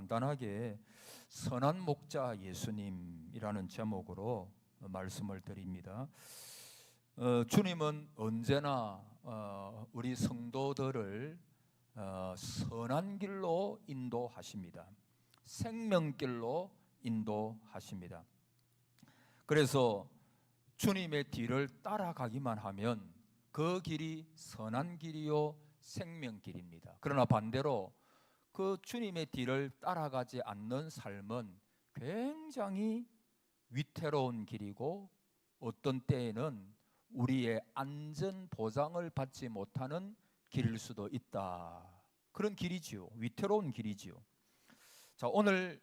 간단하게 선한 목자 예수님이라는 제목으로 말씀을 드립니다. 주님은 언제나 우리 성도들을 선한 길로 인도하십니다. 생명길로 인도하십니다. 그래서 주님의 뒤를 따라가기만 하면 그 길이 선한 길이요 생명길입니다. 그러나 반대로 그 주님의 뒤를 따라가지 않는 삶은 굉장히 위태로운 길이고 어떤 때에는 우리의 안전 보장을 받지 못하는 길일 수도 있다. 그런 길이지요. 위태로운 길이지요. 자, 오늘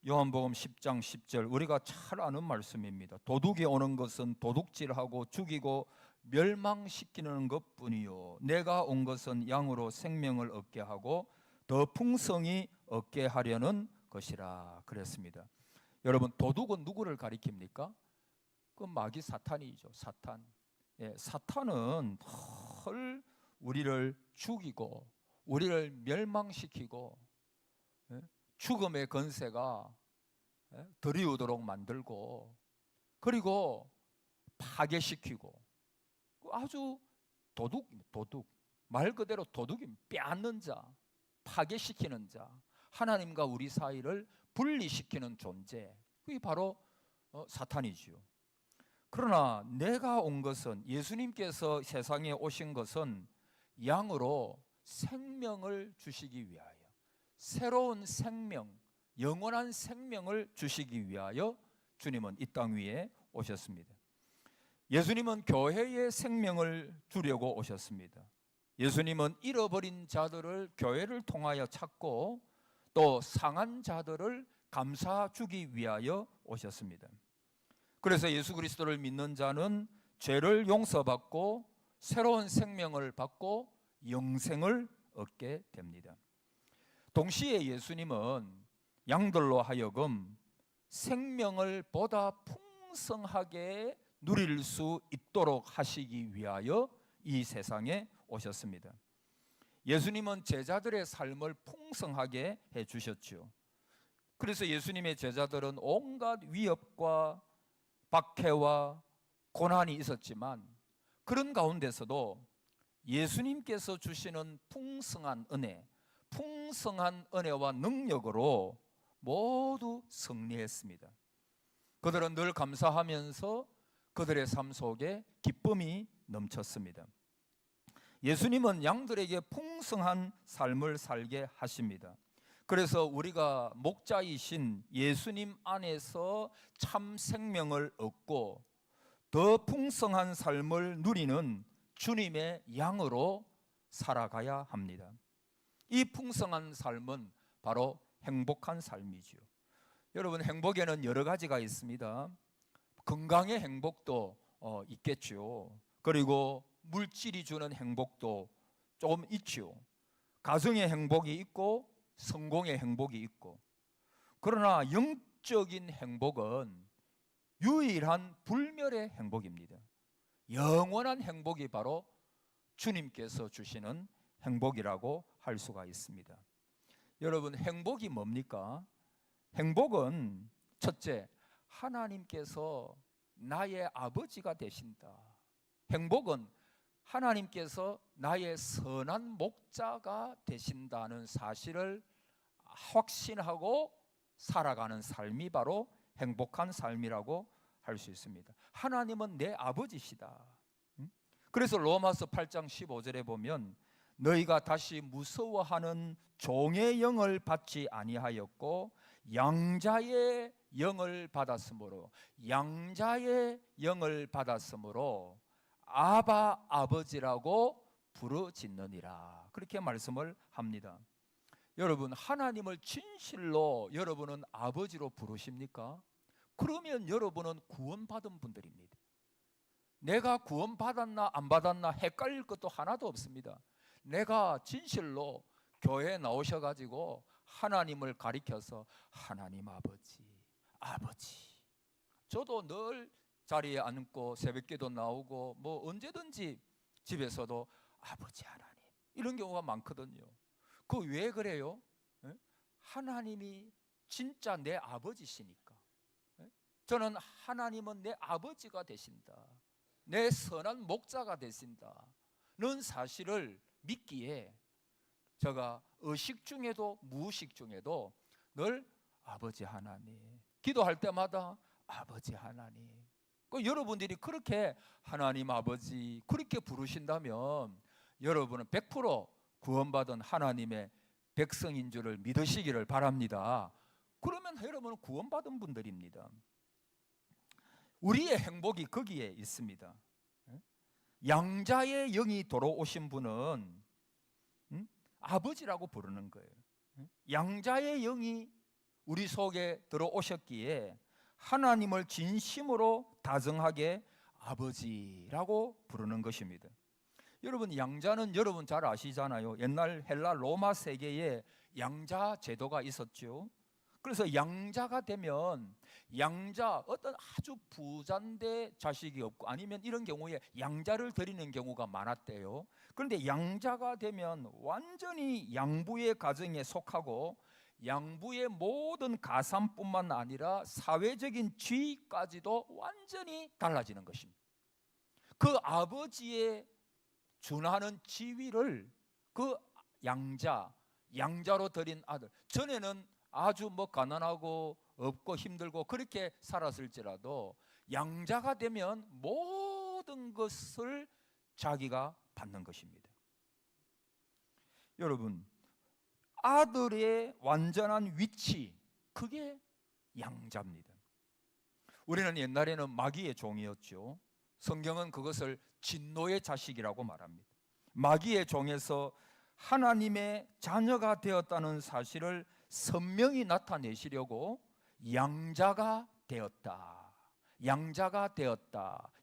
요한복음 10장 10절 우리가 잘 아는 말씀입니다. 도둑이 오는 것은 도둑질하고 죽이고 멸망시키는 것뿐이요 내가 온 것은 양으로 생명을 얻게 하고 더 풍성히 얻게 하려는 것이라 그랬습니다. 여러분, 도둑은 누구를 가리킵니까? 그 마귀 사탄이죠. 사탄. 사탄은 늘 우리를 죽이고 우리를 멸망시키고 죽음의 건세가 드리우도록 만들고 그리고 파괴시키고 아주 도둑 말 그대로 도둑이 빼앗는 자, 파괴시키는 자, 하나님과 우리 사이를 분리시키는 존재, 그게 바로 사탄이지요. 그러나 내가 온 것은, 예수님께서 세상에 오신 것은 양으로 생명을 주시기 위하여, 새로운 생명, 영원한 생명을 주시기 위하여 주님은 이 땅 위에 오셨습니다. 예수님은 교회의 생명을 주려고 오셨습니다. 예수님은 잃어버린 자들을 교회를 통하여 찾고 또 상한 자들을 감싸주기 위하여 오셨습니다. 그래서 예수 그리스도를 믿는 자는 죄를 용서받고 새로운 생명을 받고 영생을 얻게 됩니다. 동시에 예수님은 양들로 하여금 생명을 보다 풍성하게 누릴 수 있도록 하시기 위하여 이 세상에 오셨습니다. 예수님은 제자들의 삶을 풍성하게 해주셨죠. 그래서 예수님의 제자들은 온갖 위협과 박해와 고난이 있었지만 그런 가운데서도 예수님께서 주시는 풍성한 은혜, 풍성한 은혜와 능력으로 모두 승리했습니다. 그들은 늘 감사하면서 그들의 삶 속에 기쁨이 넘쳤습니다. 예수님은 양들에게 풍성한 삶을 살게 하십니다. 그래서 우리가 목자이신 예수님 안에서 참 생명을 얻고 더 풍성한 삶을 누리는 주님의 양으로 살아가야 합니다. 이 풍성한 삶은 바로 행복한 삶이지요. 여러분, 행복에는 여러 가지가 있습니다. 건강의 행복도 있겠죠. 그리고 물질이 주는 행복도 조금 있죠. 가정의 행복이 있고 성공의 행복이 있고, 그러나 영적인 행복은 유일한 불멸의 행복입니다. 영원한 행복이 바로 주님께서 주시는 행복이라고 할 수가 있습니다. 여러분, 행복이 뭡니까? 행복은 첫째, 하나님께서 나의 아버지가 되신다. 행복은 하나님께서 나의 선한 목자가 되신다는 사실을 확신하고 살아가는 삶이 바로 행복한 삶이라고 할 수 있습니다. 하나님은 내 아버지시다. 그래서 로마서 8장 15절에 보면 너희가 다시 무서워하는 종의 영을 받지 아니하였고 양자의 영을 받았으므로, 양자의 영을 받았으므로 아바 아버지라고 부르짖느니라, 그렇게 말씀을 합니다. 여러분, 하나님을 진실로 여러분은 아버지로 부르십니까? 그러면 여러분은 구원받은 분들입니다. 내가 구원받았나 안 받았나 헷갈릴 것도 하나도 없습니다. 내가 진실로 교회에 나오셔가지고 하나님을 가리켜서 하나님 아버지, 아버지. 저도 늘 자리에 앉고 새벽기도 나오고 뭐 언제든지 집에서도 아버지 하나님 이런 경우가 많거든요. 그 왜 그래요? 하나님이 진짜 내 아버지시니까, 저는 하나님은 내 아버지가 되신다, 내 선한 목자가 되신다는 사실을 믿기에 제가 의식 중에도 무의식 중에도 늘 아버지 하나님, 기도할 때마다 아버지 하나님. 여러분들이 그렇게 하나님 아버지 그렇게 부르신다면 여러분은 100% 구원받은 하나님의 백성인 줄을 믿으시기를 바랍니다. 그러면 여러분은 구원받은 분들입니다. 우리의 행복이 거기에 있습니다. 양자의 영이 돌아오신 분은 아버지라고 부르는 거예요. 양자의 영이 우리 속에 들어오셨기에 하나님을 진심으로 다정하게 아버지라고 부르는 것입니다. 여러분, 양자는 여러분 잘 아시잖아요. 옛날 헬라 로마 세계에 양자 제도가 있었죠. 그래서 양자가 되면 어떤 아주 부자인데 자식이 없고 아니면 이런 경우에 양자를 드리는 경우가 많았대요. 그런데 양자가 되면 완전히 양부의 가정에 속하고 양부의 모든 가산뿐만 아니라 사회적인 지위까지도 완전히 달라지는 것입니다. 그 아버지의 준하는 지위를 그 양자로 드린 아들, 전에는 아주 가난하고 없고 힘들고 그렇게 살았을지라도 양자가 되면 모든 것을 자기가 받는 것입니다. 여러분, 아들의 완전한 위치, 그게 양자입니다. 우리는 옛날에는 마귀의 종이었죠. 성경은 그것을 진노의 자식이라고 말합니다. 마귀의 종에서 하나님의 자녀가 되었다는 사실을 선명히 나타내시려고 양자가 되었다.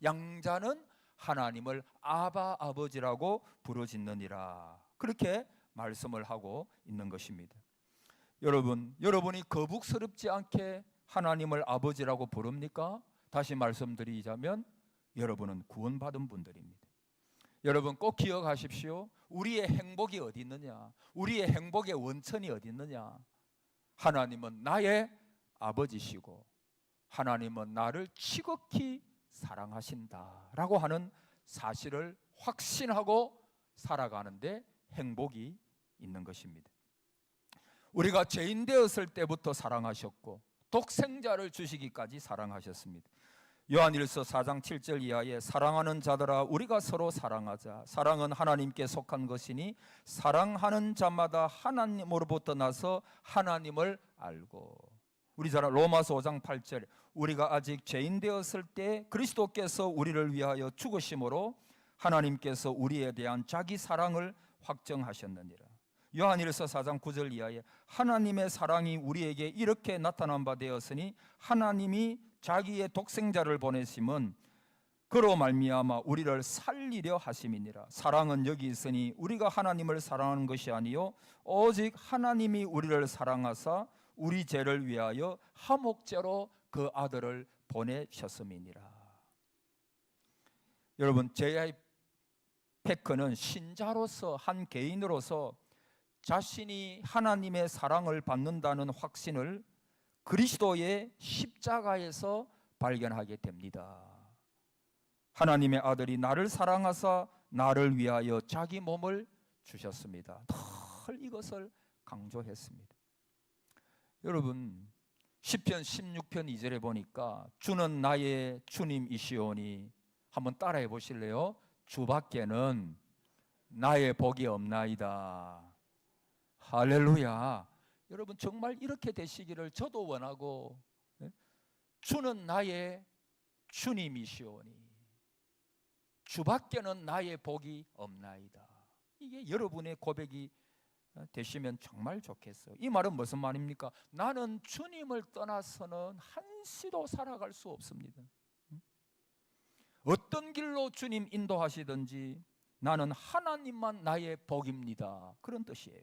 양자는 하나님을 아바 아버지라고 부르짖느니라. 그렇게 말씀을 하고 있는 것입니다. 여러분이 거북스럽지 않게 하나님을 아버지라고 부릅니까? 다시 말씀드리자면 여러분은 구원받은 분들입니다. 여러분 꼭 기억하십시오. 우리의 행복이 어디 있느냐? 우리의 행복의 원천이 어디 있느냐? 하나님은 나의 아버지시고 하나님은 나를 지극히 사랑하신다라고 하는 사실을 확신하고 살아가는데 행복이 있는 것입니다. 우리가 죄인 되었을 때부터 사랑하셨고 독생자를 주시기까지 사랑하셨습니다. 요한일서 4장 7절 이하에 사랑하는 자들아 우리가 서로 사랑하자. 사랑은 하나님께 속한 것이니 사랑하는 자마다 하나님으로부터 나서 하나님을 알고. 우리 잘 로마서 5장 8절 우리가 아직 죄인 되었을 때 그리스도께서 우리를 위하여 죽으심으로 하나님께서 우리에 대한 자기 사랑을 확정하셨느니라. 요한일서 4장 9절 이하에 하나님의 사랑이 우리에게 이렇게 나타난 바 되었으니 하나님이 자기의 독생자를 보내심은 그로 말미암아 우리를 살리려 하심이니라. 사랑은 여기 있으니 우리가 하나님을 사랑하는 것이 아니요 오직 하나님이 우리를 사랑하사 우리 죄를 위하여 화목제로 그 아들을 보내셨음이니라. 여러분, JIPEC는 신자로서 한 개인으로서 자신이 하나님의 사랑을 받는다는 확신을 그리스도의 십자가에서 발견하게 됩니다. 하나님의 아들이 나를 사랑하사 나를 위하여 자기 몸을 주셨습니다. 늘 이것을 강조했습니다. 여러분, 시편 16편 2절에 보니까 주는 나의 주님이시오니 한번 따라해 보실래요? 주밖에는 나의 복이 없나이다. 할렐루야. 여러분 정말 이렇게 되시기를 저도 원하고, 주는 나의 주님이시오니 주밖에는 나의 복이 없나이다. 이게 여러분의 고백이 되시면 정말 좋겠어요. 이 말은 무슨 말입니까? 나는 주님을 떠나서는 한시도 살아갈 수 없습니다. 어떤 길로 주님 인도하시든지 나는 하나님만 나의 복입니다. 그런 뜻이에요.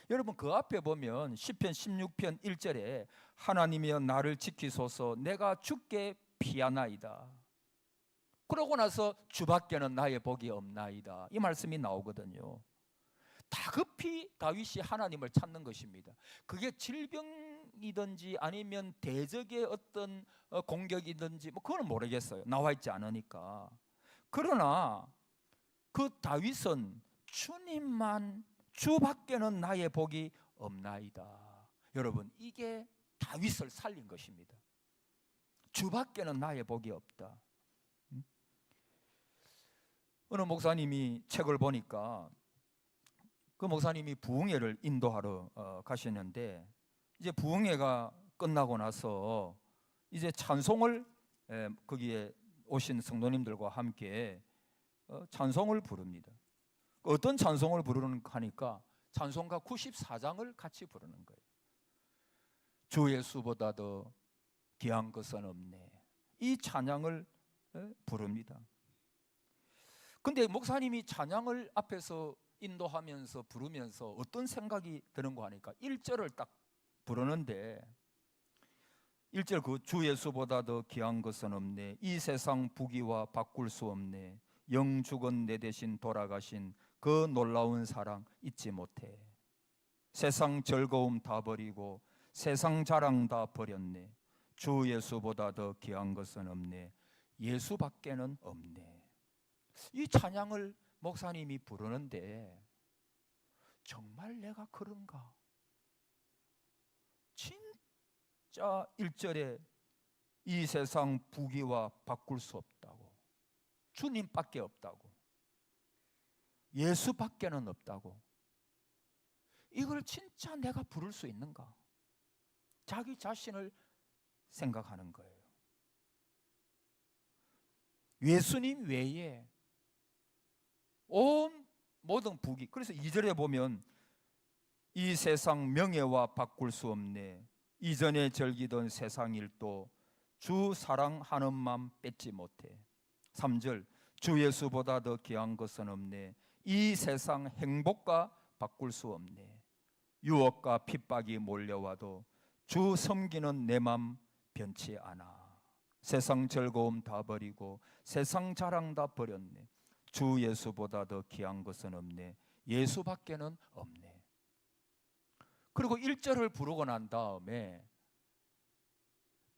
여러분 그 앞에 보면 시편 16편 1절에 하나님이여 나를 지키소서 내가 주께 피하나이다. 그러고 나서 주밖에는 나의 복이 없나이다. 이 말씀이 나오거든요. 다급히 다윗이 하나님을 찾는 것입니다. 그게 질병이든지 아니면 대적의 어떤 공격이든지 뭐 그건 모르겠어요. 나와 있지 않으니까. 그러나 그 다윗은 주님만, 주밖에는 나의 복이 없나이다. 여러분, 이게 다윗을 살린 것입니다. 주밖에는 나의 복이 없다. 어느 목사님이 책을 보니까 그 목사님이 부흥회를 인도하러 가시는데, 이제 부흥회가 끝나고 나서 이제 찬송을 거기에 오신 성도님들과 함께 찬송을 부릅니다. 어떤 찬송을 부르는가 하니까 찬송가 94장을 같이 부르는 거예요. 주 예수보다 더 귀한 것은 없네. 이 찬양을 부릅니다. 근데 목사님이 찬양을 앞에서 인도하면서 부르면서 어떤 생각이 드는가 하니까 1절을 딱 부르는데, 1절 그 주 예수보다 더 귀한 것은 없네. 이 세상 부귀와 바꿀 수 없네. 영 죽은 내 대신 돌아가신 그 놀라운 사랑 잊지 못해. 세상 즐거움 다 버리고 세상 자랑 다 버렸네. 주 예수보다 더 귀한 것은 없네. 예수밖에는 없네. 이 찬양을 목사님이 부르는데 정말 내가 그런가? 진짜 1절에 이 세상 부귀와 바꿀 수 없다고, 주님밖에 없다고, 예수밖에는 없다고, 이걸 진짜 내가 부를 수 있는가? 자기 자신을 생각하는 거예요. 예수님 외에 온 모든 부귀. 그래서 2절에 보면 이 세상 명예와 바꿀 수 없네. 이전에 즐기던 세상 일도 주 사랑하는 맘 뺏지 못해. 3절 주 예수보다 더 귀한 것은 없네. 이 세상 행복과 바꿀 수 없네. 유혹과 핍박이 몰려와도 주 섬기는 내 맘 변치 않아. 세상 즐거움 다 버리고 세상 자랑 다 버렸네. 주 예수보다 더 귀한 것은 없네. 예수밖에는 없네. 그리고 1절을 부르고 난 다음에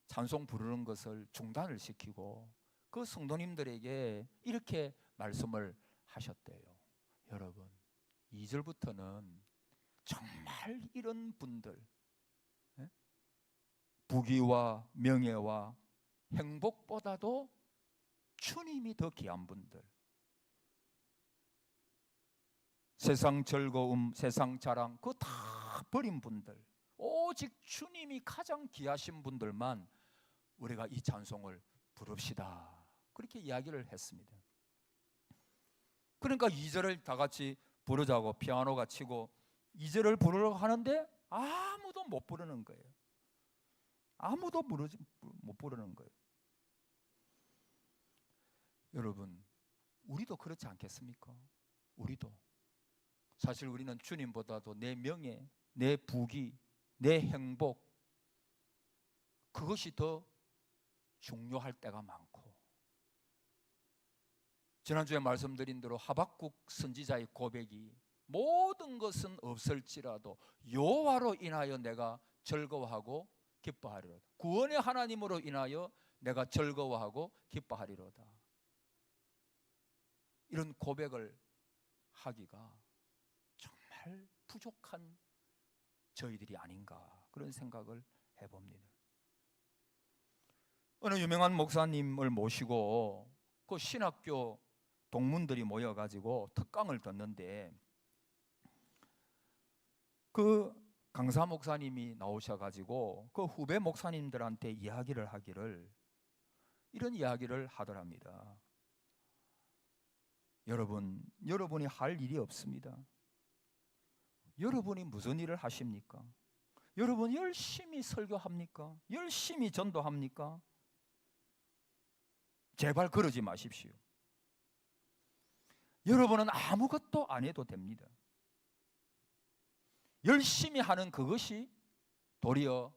찬송 부르는 것을 중단을 시키고 그 성도님들에게 이렇게 말씀을 하셨대요. 여러분, 2절부터는 정말 이런 분들, 부귀와 명예와 행복보다도 주님이 더 귀한 분들, 세상 즐거움, 세상 자랑 그거 다 버린 분들, 오직 주님이 가장 귀하신 분들만 우리가 이 찬송을 부릅시다. 그렇게 이야기를 했습니다. 그러니까 2절을 다 같이 부르자고 피아노가 치고 2절을 부르려고 하는데 아무도 못 부르는 거예요. 아무도 못 부르는 거예요. 여러분, 우리도 그렇지 않겠습니까? 우리도 사실 우리는 주님보다도 내 명예, 내 부귀, 내 행복, 그것이 더 중요할 때가 많고, 지난주에 말씀드린 대로 하박국 선지자의 고백이 모든 것은 없을지라도 여호와로 인하여 내가 즐거워하고 기뻐하리로다. 구원의 하나님으로 인하여 내가 즐거워하고 기뻐하리로다. 이런 고백을 하기가 정말 부족한 저희들이 아닌가, 그런 생각을 해봅니다. 어느 유명한 목사님을 모시고 그 신학교 동문들이 모여가지고 특강을 듣는데 그 강사 목사님이 나오셔가지고 그 후배 목사님들한테 이야기를 하기를 이런 이야기를 하더랍니다. 여러분이 할 일이 없습니다. 여러분이 무슨 일을 하십니까? 여러분 열심히 설교합니까? 열심히 전도합니까? 제발 그러지 마십시오. 여러분은 아무것도 안 해도 됩니다. 열심히 하는 그것이 도리어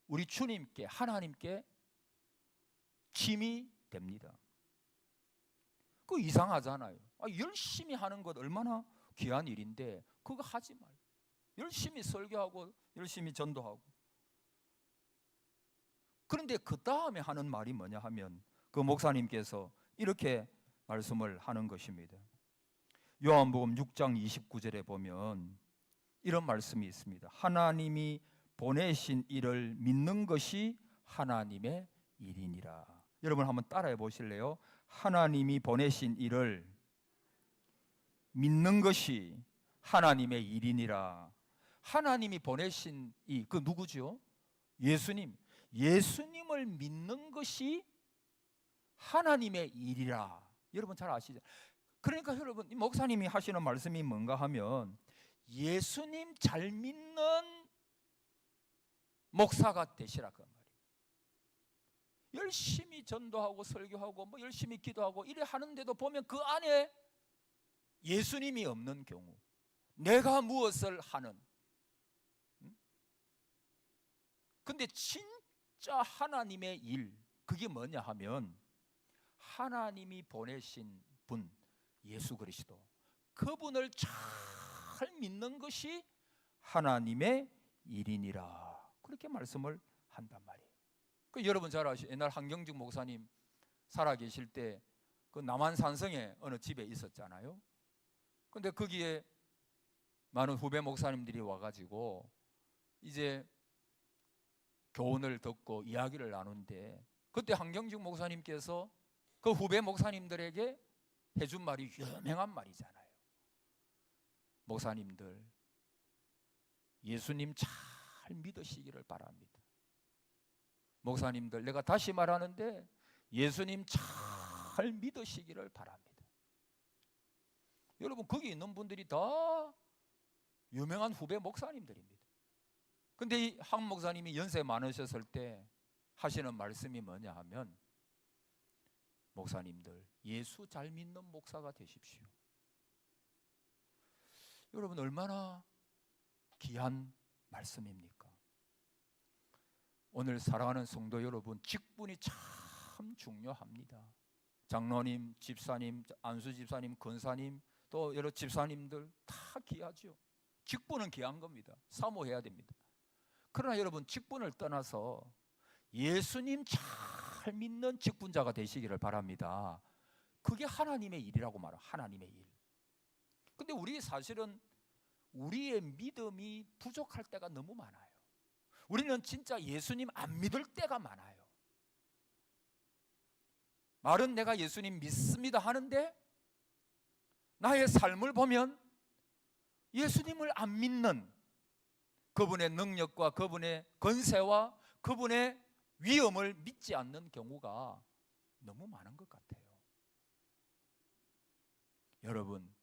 우리 주님께, 하나님께 짐이 됩니다. 그거 이상하잖아요. 열심히 하는 것 얼마나 귀한 일인데 그거 하지 말고 열심히 설교하고 열심히 전도하고. 그런데 그 다음에 하는 말이 뭐냐 하면 그 목사님께서 이렇게 말씀을 하는 것입니다. 요한복음 6장 29절에 보면 이런 말씀이 있습니다. 하나님이 보내신 일을 믿는 것이 하나님의 일이니라. 여러분 한번 따라해 보실래요? 하나님이 보내신 일을 믿는 것이 하나님의 일이니라. 하나님이 보내신 그 누구죠? 예수님. 예수님을 믿는 것이 하나님의 일이라. 여러분 잘 아시죠? 그러니까 여러분 이 목사님이 하시는 말씀이 뭔가 하면 예수님 잘 믿는 목사가 되시라 그 말이에요. 열심히 전도하고 설교하고 뭐 열심히 기도하고 이래 하는데도 보면 그 안에 예수님이 없는 경우, 내가 무엇을 하는. 근데 진짜 하나님의 일, 그게 뭐냐 하면 하나님이 보내신 분 예수 그리스도, 그분을 잘 믿는 것이 하나님의 일이니라. 그렇게 말씀을 한단 말이에요. 그 여러분 잘 아시죠? 옛날 한경직 목사님 살아계실 때 그 남한산성에 어느 집에 있었잖아요. 근데 거기에 많은 후배 목사님들이 와가지고 이제 교훈을 듣고 이야기를 나누는데, 그때 한경직 목사님께서 그 후배 목사님들에게 해준 말이 유명한 말이잖아요. 목사님들, 예수님 잘 믿으시기를 바랍니다. 목사님들, 내가 다시 말하는데 예수님 잘 믿으시기를 바랍니다. 여러분 거기 있는 분들이 다 유명한 후배 목사님들입니다. 근데 이 한 목사님이 연세 많으셨을 때 하시는 말씀이 뭐냐 하면, 목사님들 예수 잘 믿는 목사가 되십시오. 여러분 얼마나 귀한 말씀입니까? 오늘 사랑하는 성도 여러분, 직분이 참 중요합니다. 장로님, 집사님, 안수 집사님, 권사님, 또 여러 집사님들 다 귀하죠. 직분은 귀한 겁니다. 사모해야 됩니다. 그러나 여러분 직분을 떠나서 예수님 잘 믿는 직분자가 되시기를 바랍니다. 그게 하나님의 일이라고 말해요. 하나님의 일. 근데 우리 사실은 우리의 믿음이 부족할 때가 너무 많아요. 우리는 진짜 예수님 안 믿을 때가 많아요. 말은 내가 예수님 믿습니다 하는데 나의 삶을 보면 예수님을 안 믿는, 그분의 능력과 그분의 권세와 그분의 위엄을 믿지 않는 경우가 너무 많은 것 같아요. 여러분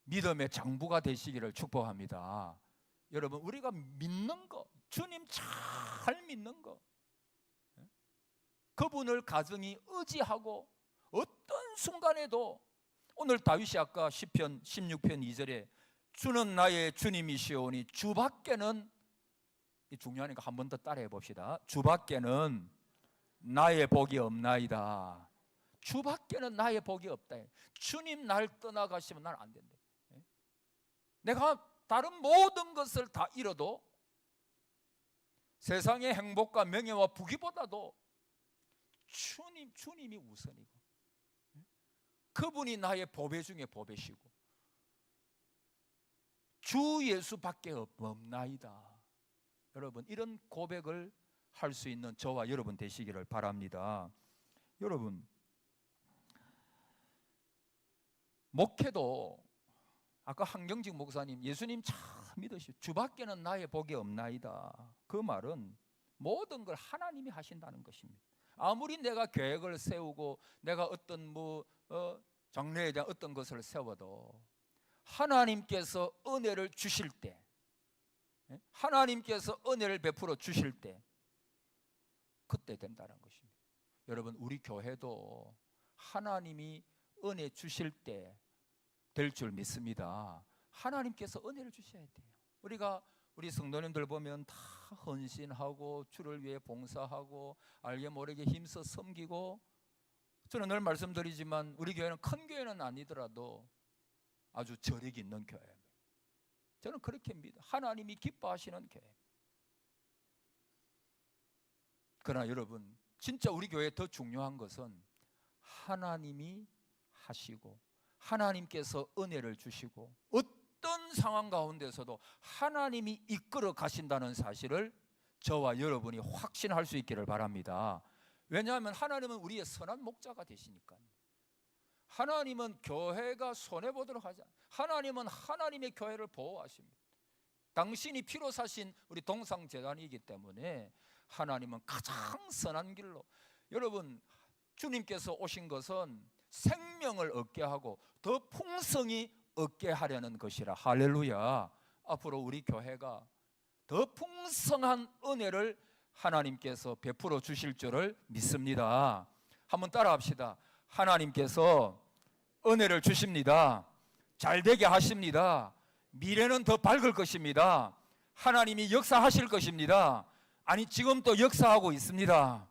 믿음의 장부가 되시기를 축복합니다. 여러분 우리가 믿는 거, 주님 잘 믿는 거, 그분을 가정이 의지하고 어떤 순간에도, 오늘 다윗이 아까 시편 16편 2절에 주는 나의 주님이시오니 주밖에는, 이 중요하니까 한 번 더 따라해 봅시다. 주밖에는 나의 복이 없나이다. 주밖에는 나의 복이 없다. 주님 날 떠나가시면 난 안 된다. 내가 다른 모든 것을 다 잃어도 세상의 행복과 명예와 부귀보다도 주님이 우선이고 그분이 나의 보배 중에 보배시고 주 예수밖에 없나이다. 여러분 이런 고백을 할 수 있는 저와 여러분 되시기를 바랍니다. 여러분 목회도 아까 한경직 목사님 예수님 참 믿으시오. 주밖에는 나의 복이 없나이다. 그 말은 모든 걸 하나님이 하신다는 것입니다. 아무리 내가 계획을 세우고 내가 어떤 장래에 대한 어떤 것을 세워도 하나님께서 은혜를 주실 때, 하나님께서 은혜를 베풀어 주실 때 그때 된다는 것입니다. 여러분 우리 교회도 하나님이 은혜 주실 때 될 줄 믿습니다. 하나님께서 은혜를 주셔야 돼요. 우리 성도님들 보면 다 헌신하고 주를 위해 봉사하고 알게 모르게 힘써 섬기고, 저는 늘 말씀드리지만 우리 교회는 큰 교회는 아니더라도 아주 저력이 있는 교회입니다. 저는 그렇게 믿어요. 하나님이 기뻐하시는 교회. 그러나 여러분, 진짜 우리 교회에 더 중요한 것은 하나님이 하시고 하나님께서 은혜를 주시고 어떤 상황 가운데서도 하나님이 이끌어 가신다는 사실을 저와 여러분이 확신할 수 있기를 바랍니다. 왜냐하면 하나님은 우리의 선한 목자가 되시니까요. 하나님은 교회가 손해보도록 하지 않아요. 하나님은 하나님의 교회를 보호하십니다. 당신이 피로 사신 우리 동상제단이기 때문에 하나님은 가장 선한 길로, 여러분, 주님께서 오신 것은 생명을 얻게 하고 더 풍성히 얻게 하려는 것이라. 할렐루야. 앞으로 우리 교회가 더 풍성한 은혜를 하나님께서 베풀어 주실 줄을 믿습니다. 한번 따라합시다. 하나님께서 은혜를 주십니다. 잘되게 하십니다. 미래는 더 밝을 것입니다. 하나님이 역사하실 것입니다. 아니, 지금 또 역사하고 있습니다.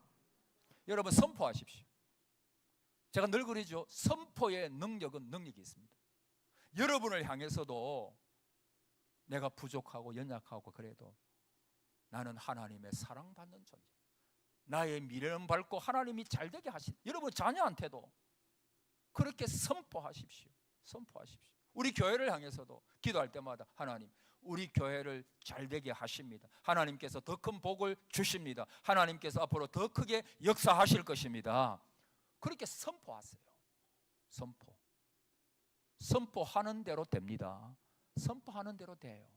여러분, 선포하십시오. 제가 늘 그러죠. 선포의 능력은 능력이 있습니다. 여러분을 향해서도 내가 부족하고 연약하고 그래도 나는 하나님의 사랑받는 존재, 나의 미래는 밝고 하나님이 잘되게 하신, 여러분 자녀한테도 그렇게 선포하십시오. 선포하십시오. 우리 교회를 향해서도 기도할 때마다 하나님, 우리 교회를 잘되게 하십니다. 하나님께서 더 큰 복을 주십니다. 하나님께서 앞으로 더 크게 역사하실 것입니다. 그렇게 선포하세요. 선포하는 대로 됩니다. 선포하는 대로 돼요.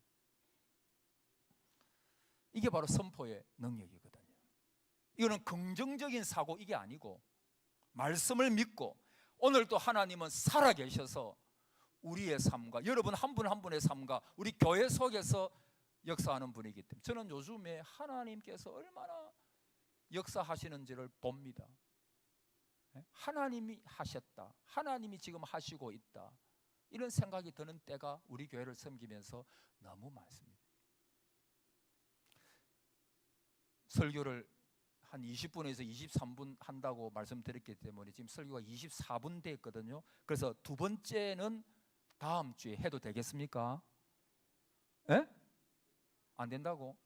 이게 바로 선포의 능력이거든요. 이거는 긍정적인 사고, 이게 아니고 말씀을 믿고, 오늘도 하나님은 살아계셔서 우리의 삶과 여러분 한 분 한 분의 삶과 우리 교회 속에서 역사하는 분이기 때문에 저는 요즘에 하나님께서 얼마나 역사하시는지를 봅니다. 하나님이 하셨다, 하나님이 지금 하시고 있다, 이런 생각이 드는 때가 우리 교회를 섬기면서 너무 많습니다. 설교를 한 20분에서 23분 한다고 말씀드렸기 때문에 지금 설교가 24분 됐거든요. 그래서 두 번째는 다음 주에 해도 되겠습니까? 예? 안 된다고?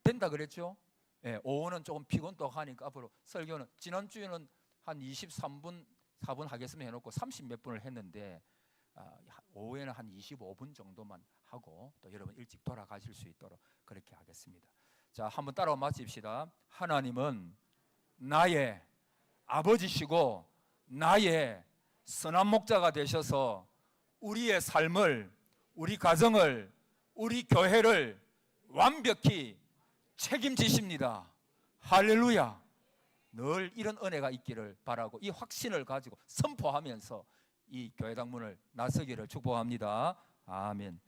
된다 그랬죠? 예, 오후는 조금 피곤도 하니까 앞으로 설교는, 지난주에는 한 23분 4분 하겠으면 해놓고 30 몇 분을 했는데 오후에는 한 25분 정도만 하고 또 여러분 일찍 돌아가실 수 있도록 그렇게 하겠습니다. 자, 한번 따라와 마칩시다. 하나님은 나의 아버지시고 나의 선한 목자가 되셔서 우리의 삶을, 우리 가정을, 우리 교회를 완벽히 책임지십니다. 할렐루야. 늘 이런 은혜가 있기를 바라고 이 확신을 가지고 선포하면서 이 교회당 문을 나서기를 축복합니다. 아멘.